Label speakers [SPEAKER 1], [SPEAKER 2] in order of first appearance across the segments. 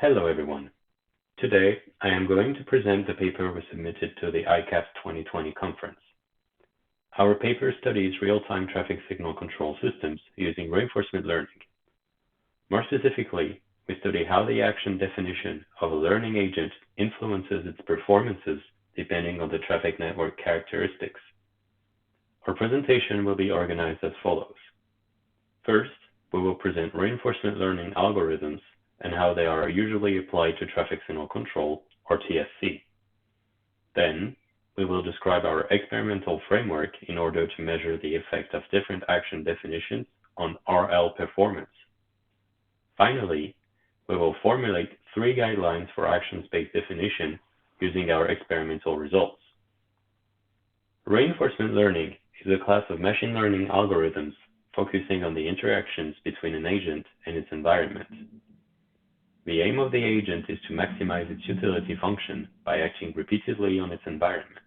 [SPEAKER 1] Hello everyone. Today, I am going to present the paper we submitted to the ICAPS 2020 conference. Our paper studies real-time traffic signal control systems using reinforcement learning. More specifically, we study how the action definition of a learning agent influences its performances depending on the traffic network characteristics. Our presentation will be organized as follows. First, we will present reinforcement learning algorithms and how they are usually applied to traffic signal control, or TSC. Then, we will describe our experimental framework in order to measure the effect of different action definitions on RL performance. Finally, we will formulate 3 guidelines for action-based definition using our experimental results. Reinforcement learning is a class of machine learning algorithms focusing on the interactions between an agent and its environment. The aim of the agent is to maximize its utility function by acting repeatedly on its environment.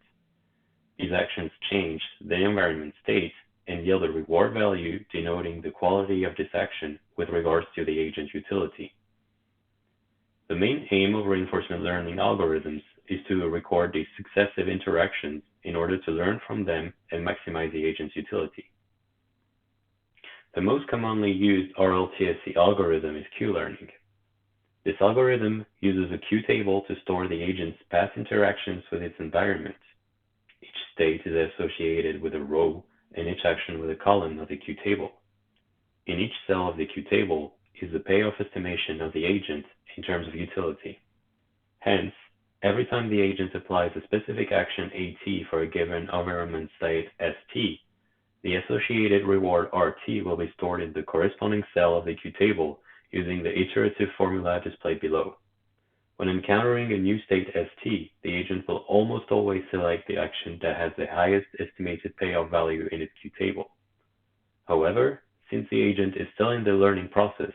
[SPEAKER 1] These actions change the environment state and yield a reward value denoting the quality of this action with regards to the agent utility. The main aim of reinforcement learning algorithms is to record these successive interactions in order to learn from them and maximize the agent's utility. The most commonly used RLTSC algorithm is QLearning. This algorithm uses a Q table to store the agent's past interactions with its environment. Each state is associated with a row and each action with a column of the Q table. In each cell of the Q table is the payoff estimation of the agent in terms of utility. Hence, every time the agent applies a specific action AT for a given environment state ST, the associated reward RT will be stored in the corresponding cell of the Q table using the iterative formula displayed below. When encountering a new state ST, the agent will almost always select the action that has the highest estimated payoff value in its Q table. However, since the agent is still in the learning process,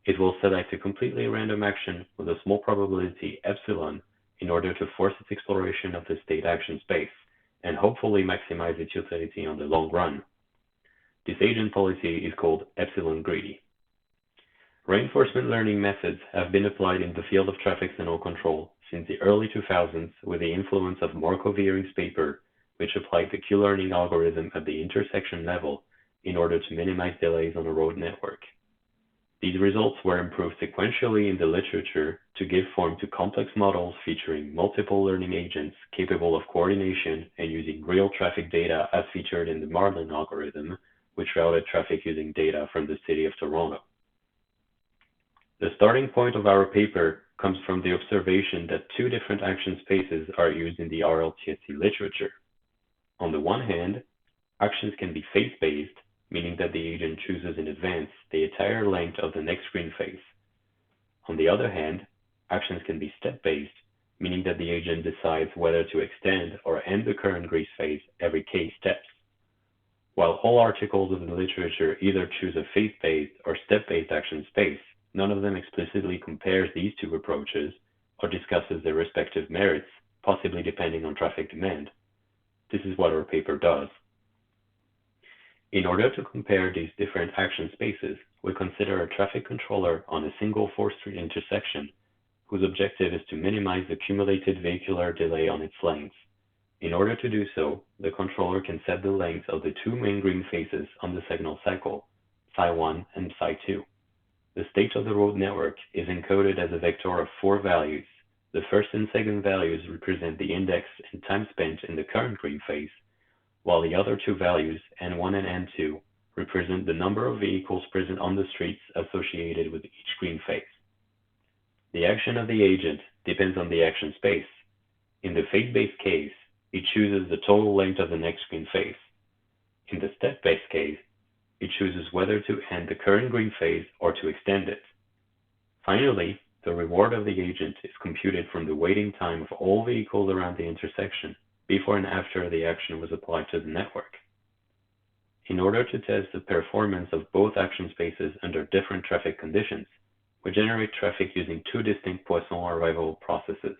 [SPEAKER 1] it will select a completely random action with a small probability epsilon in order to force its exploration of the state action space and hopefully maximize its utility on the long run. This agent policy is called epsilon greedy. Reinforcement learning methods have been applied in the field of traffic signal control since the early 2000s with the influence of Markov-Viering's paper, which applied the QLearning algorithm at the intersection level in order to minimize delays on a road network. These results were improved sequentially in the literature to give form to complex models featuring multiple learning agents capable of coordination and using real traffic data as featured in the Marlin algorithm, which routed traffic using data from the city of Toronto. The starting point of our paper comes from the observation that 2 different action spaces are used in the RLTSC literature. On the one hand, actions can be phase-based, meaning that the agent chooses in advance the entire length of the next green phase. On the other hand, actions can be step-based, meaning that the agent decides whether to extend or end the current green phase every k steps. While all articles of the literature either choose a phase-based or step-based action space, none of them explicitly compares these 2 approaches or discusses their respective merits, possibly depending on traffic demand. This is what our paper does. In order to compare these different action spaces, we consider a traffic controller on a single 4-street intersection, whose objective is to minimize the cumulated vehicular delay on its length. In order to do so, the controller can set the length of the 2 main green phases on the signal cycle, psi1 and psi2. The state of the road network is encoded as a vector of 4 values. The first and second values represent the index and time spent in the current green phase, while the other 2 values, N1 and N2, represent the number of vehicles present on the streets associated with each green phase. The action of the agent depends on the action space. In the phase-based case, it chooses the total length of the next green phase. In the step-based case, it chooses whether to end the current green phase or to extend it. Finally, the reward of the agent is computed from the waiting time of all vehicles around the intersection before and after the action was applied to the network. In order to test the performance of both action spaces under different traffic conditions, we generate traffic using 2 distinct Poisson arrival processes.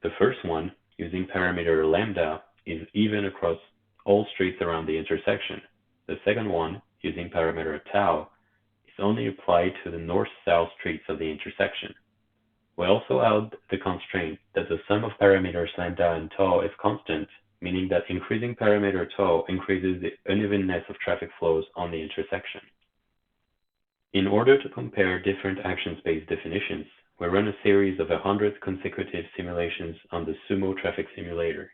[SPEAKER 1] The first one, using parameter lambda, is even across all streets around the intersection. The second one, using parameter tau, is only applied to the north-south streets of the intersection. We also add the constraint that the sum of parameters lambda and tau is constant, meaning that increasing parameter tau increases the unevenness of traffic flows on the intersection. In order to compare different action space definitions, we run a series of 100 consecutive simulations on the Sumo traffic simulator.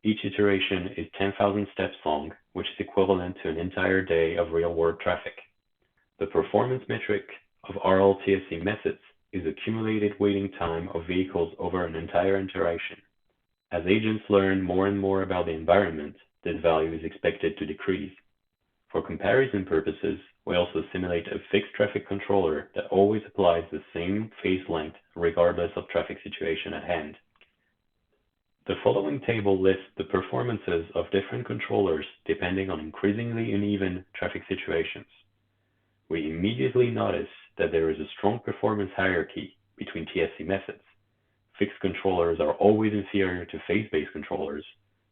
[SPEAKER 1] Each iteration is 10,000 steps long, which is equivalent to an entire day of real-world traffic. The performance metric of RLTSC methods is the accumulated waiting time of vehicles over an entire interaction. As agents learn more and more about the environment, this value is expected to decrease. For comparison purposes, we also simulate a fixed traffic controller that always applies the same phase length regardless of traffic situation at hand. The following table lists the performances of different controllers depending on increasingly uneven traffic situations. We immediately notice that there is a strong performance hierarchy between TSC methods. Fixed controllers are always inferior to phase-based controllers,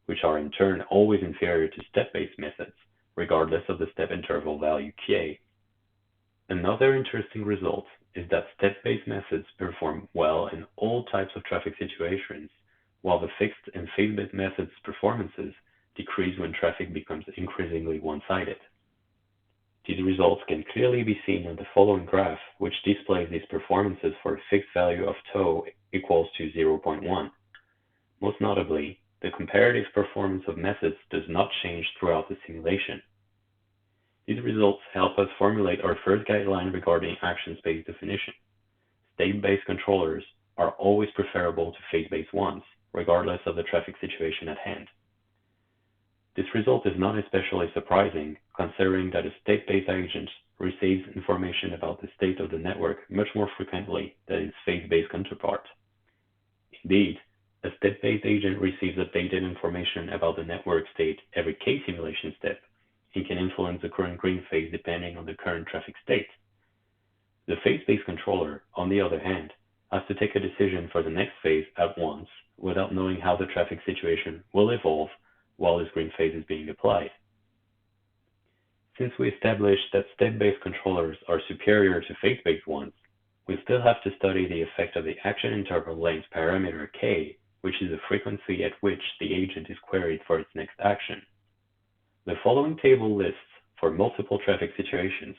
[SPEAKER 1] which are in turn always inferior to step-based methods, regardless of the step interval value k. Another interesting result is that step-based methods perform well in all types of traffic situations, while the fixed and phase-based methods' performances decrease when traffic becomes increasingly one-sided. These results can clearly be seen on the following graph, which displays these performances for a fixed value of tau equals to 0.1. Most notably, the comparative performance of methods does not change throughout the simulation. These results help us formulate our first guideline regarding action space definition. State-based controllers are always preferable to phase-based ones, regardless of the traffic situation at hand. This result is not especially surprising, considering that a state-based agent receives information about the state of the network much more frequently than its phase-based counterpart. Indeed, a state-based agent receives updated information about the network state every K simulation step and can influence the current green phase depending on the current traffic state. The phase-based controller, on the other hand, has to take a decision for the next phase at once without knowing how the traffic situation will evolve while this green phase is being applied. Since we established that step-based controllers are superior to phase-based ones, we still have to study the effect of the action interval length parameter k, which is the frequency at which the agent is queried for its next action. The following table lists, for multiple traffic situations,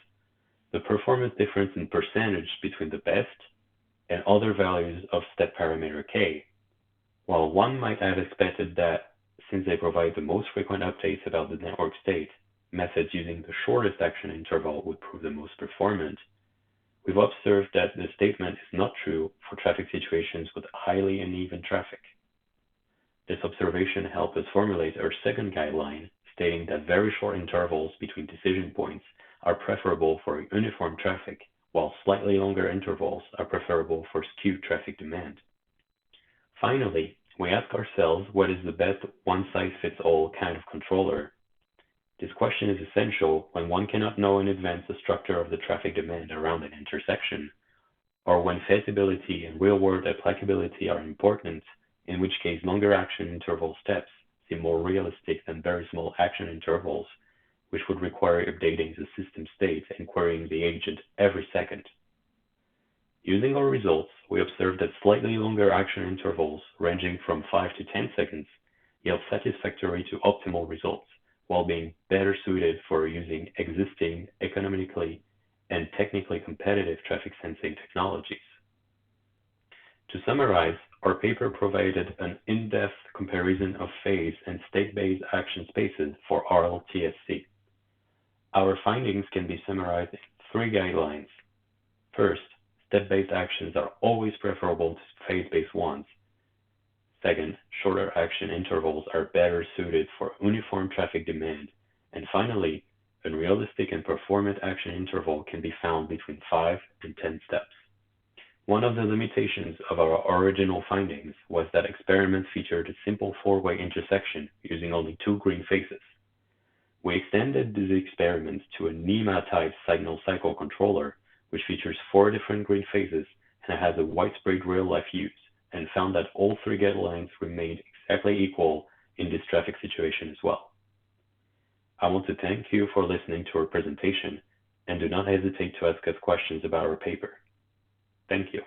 [SPEAKER 1] the performance difference in percentage between the best and other values of step parameter k. While one might have expected that, since they provide the most frequent updates about the network state, methods using the shortest action interval would prove the most performant, we've observed that the statement is not true for traffic situations with highly uneven traffic. This observation helped us formulate our second guideline, stating that very short intervals between decision points are preferable for uniform traffic, while slightly longer intervals are preferable for skewed traffic demand. Finally, we ask ourselves what is the best one-size-fits-all kind of controller. This question is essential when one cannot know in advance the structure of the traffic demand around an intersection, or when feasibility and real-world applicability are important, in which case longer action interval steps seem more realistic than very small action intervals, which would require updating the system state and querying the agent every second. Using our results, we observed that slightly longer action intervals, ranging from 5 to 10 seconds, yield satisfactory to optimal results, while being better suited for using existing economically and technically competitive traffic sensing technologies. To summarize, our paper provided an in-depth comparison of phase and state-based action spaces for RLTSC. Our findings can be summarized in 3 guidelines. First, step-based actions are always preferable to phase-based ones. Second, shorter action intervals are better suited for uniform traffic demand. And finally, a realistic and performant action interval can be found between 5 and 10 steps. One of the limitations of our original findings was that experiments featured a simple 4-way intersection using only 2 green phases. We extended these experiments to a NEMA-type signal cycle controller, which features 4 different green phases and has a widespread real-life use, and found that all 3 guidelines remained exactly equal in this traffic situation as well. I want to thank you for listening to our presentation, and do not hesitate to ask us questions about our paper. Thank you.